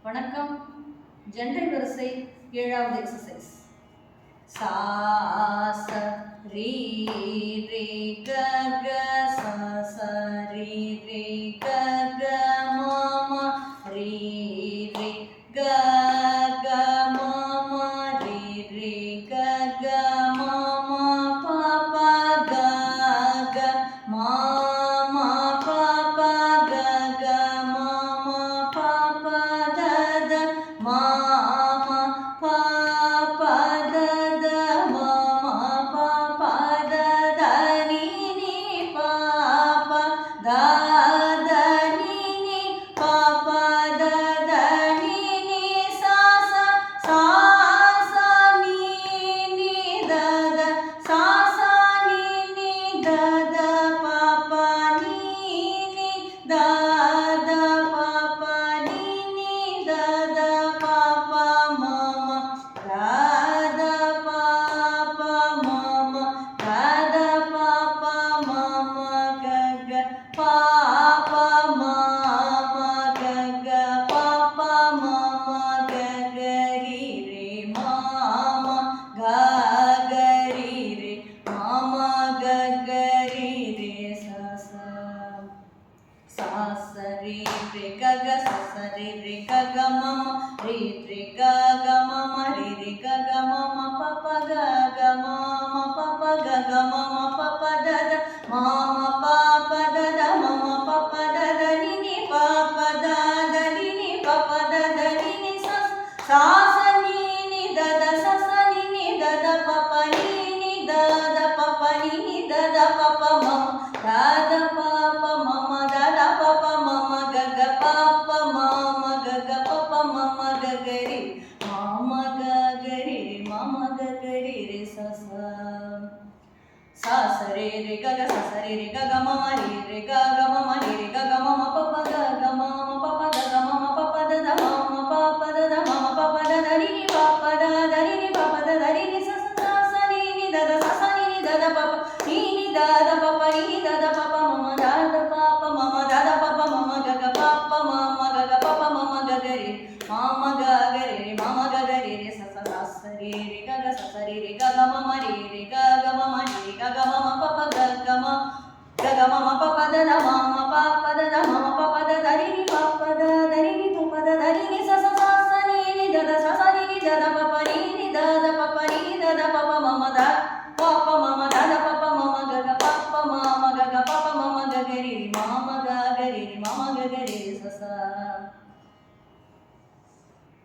வணக்கம். ஜென்ரல் வரிசை 7வது எக்ஸசைஸ். சா ச ரீ ரே க க ச ச ரீ ரே க க ம ம ரீ ரே க க ம ம ரீ ரே க க ம ம ப ப க க ம ம ப ப க க ம ம ப ப த த ம ம ப ப த த ம ம ப ப த த நீ நீ ப ப த த நீ நீ ப ப த த நீ நீ சா சா சா சா நீ நீ த த சா சா நீ நீ த த ப ப நீ நீ த த ப ப நீ நீ த த ப ப ம ம த த ப ப ம ம த த ப ப ம ம க க ப ப ம ம க க ப ப ம ம க க ரீ ரே ம ம க க ரீ ரே ம ம க க ரீ ரே ச ச சா ச ரீ ரே க க ச ச ரீ ரே க க ம ம ரீ ரே க க ம ம ரீ ரே க க ம ம ப ப க க ம ம ப ப க க ம ம ப ப த த ம ம ப ப த த ம ம ப ப த த நீ நீ ப ப த த நீ நீ ப ப த த நீ நீ சா சா ச நீ நீ த த ச ச நீ நீ த த ப ப நீ நீ த த ப ப நீ நீ த த ப ப ம த த ப ப ம ம த த ப ப ம ம க க ப ப ம ம க க ப ப ம ம க க ரீ ம ம க க ரீ ம ம க க ரீ ரே ச ச சா ச ரே ரே க க ச ச ரே ரே க க ம ம ரீ ரே க க ம ம ரீ ரே க க ம ம ப ப